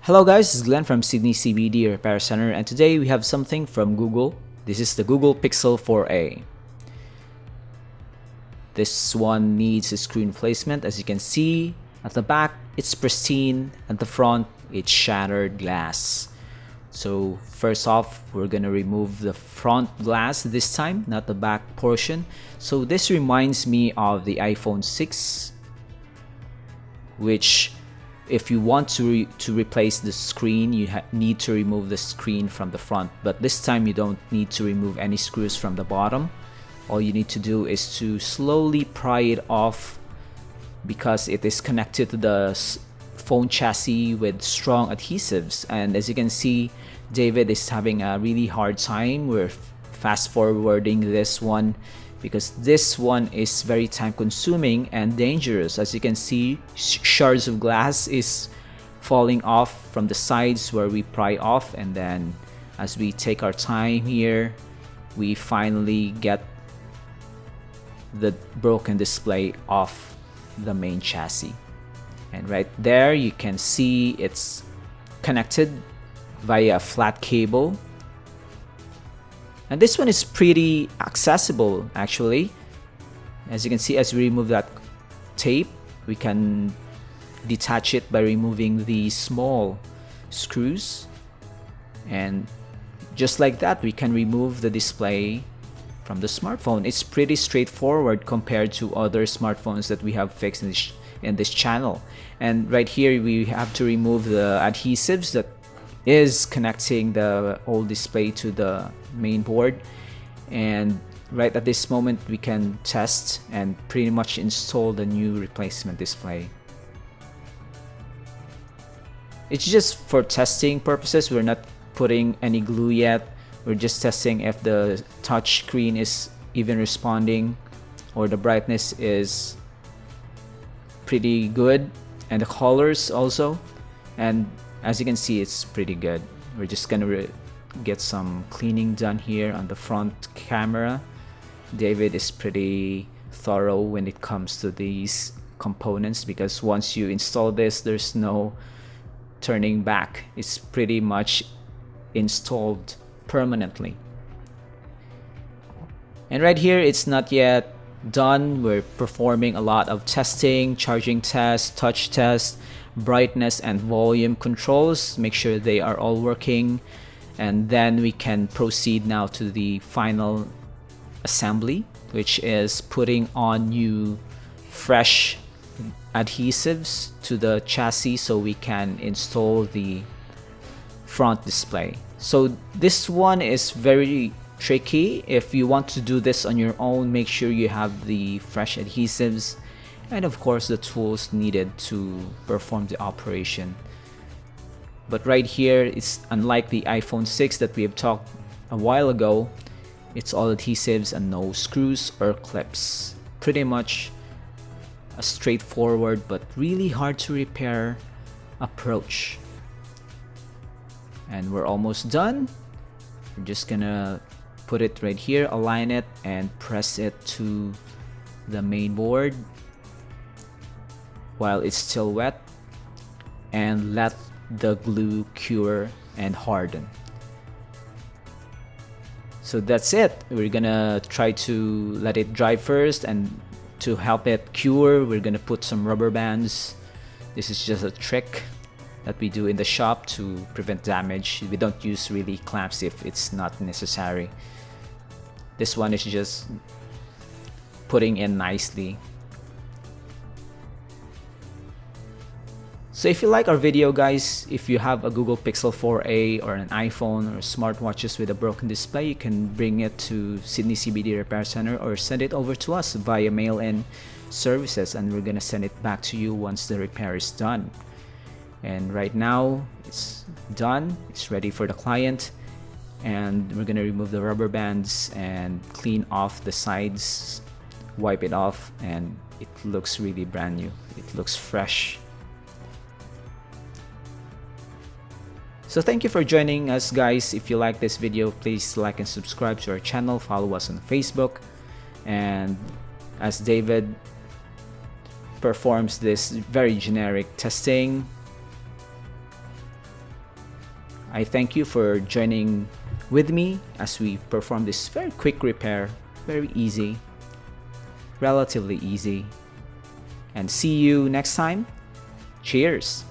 Hello guys, this is Glenn from Sydney CBD Repair Center, and today we have something from Google. This is the Google Pixel 4a. This one needs a screen replacement. As you can see, at the back it's pristine, at the front it's shattered glass. So first off, we're gonna remove the front glass this time, not the back portion. So this reminds me of the iPhone 6, which if you want to replace the screen, you need to remove the screen from the front. But this time you don't need to remove any screws from the bottom. All you need to do is to slowly pry it off, because it is connected to the phone chassis with strong adhesives. And as you can see, David is having a really hard time. We're fast forwarding this one because this one is very time consuming and dangerous. As you can see, shards of glass is falling off from the sides where we pry off, and then as we take our time here, we finally get the broken display off the main chassis. And right there you can see it's connected via a flat cable. And this one is pretty accessible actually. As you can see, as we remove that tape, we can detach it by removing the small screws. And just like that, we can remove the display from the smartphone. It's pretty straightforward compared to other smartphones that we have fixed in this channel. And right here we have to remove the adhesives that is connecting the old display to the main board. And right at this moment we can test and pretty much install the new replacement display. It's just for testing purposes. We're not putting any glue yet. We're just testing if the touch screen is even responding or the brightness is pretty good, and the colors also. And as you can see, it's pretty good. We're just gonna get some cleaning done here on the front camera. David is pretty thorough when it comes to these components, because once you install this, there's no turning back. It's pretty much installed permanently. And right here, it's not yet done. We're performing a lot of testing, charging tests, touch tests, brightness and volume controls. Make sure they are all working, and then we can proceed now to the final assembly, which is putting on new fresh adhesives to the chassis so we can install the front display. So this one is very tricky. If you want to do this on your own, make sure you have the fresh adhesives and of course the tools needed to perform the operation. But right here, it's unlike the iPhone 6 that we have talked a while ago. It's all adhesives and no screws or clips. Pretty much a straightforward but really hard to repair approach. And we're almost done. We're just gonna put it right here, align it, and press it to the main board while it's still wet, and let the glue cure and harden. So that's it. We're gonna try to let it dry first, and to help it cure, we're gonna put some rubber bands. This is just a trick that we do in the shop to prevent damage. We don't use really clamps if it's not necessary. This one is just putting in nicely. So if you like our video, guys, if you have a Google Pixel 4a or an iPhone or smartwatches with a broken display, you can bring it to Sydney CBD Repair Center or send it over to us via mail-in services, and we're gonna send it back to you once the repair is done. And right now it's done, it's ready for the client, and we're gonna remove the rubber bands and clean off the sides, wipe it off, and it looks really brand new. It looks fresh. So thank you for joining us, guys. If you like this video, please like and subscribe to our channel, follow us on Facebook. And as David performs this very generic testing, I thank you for joining with me as we perform this very quick repair, very easy, relatively easy. And see you next time. Cheers!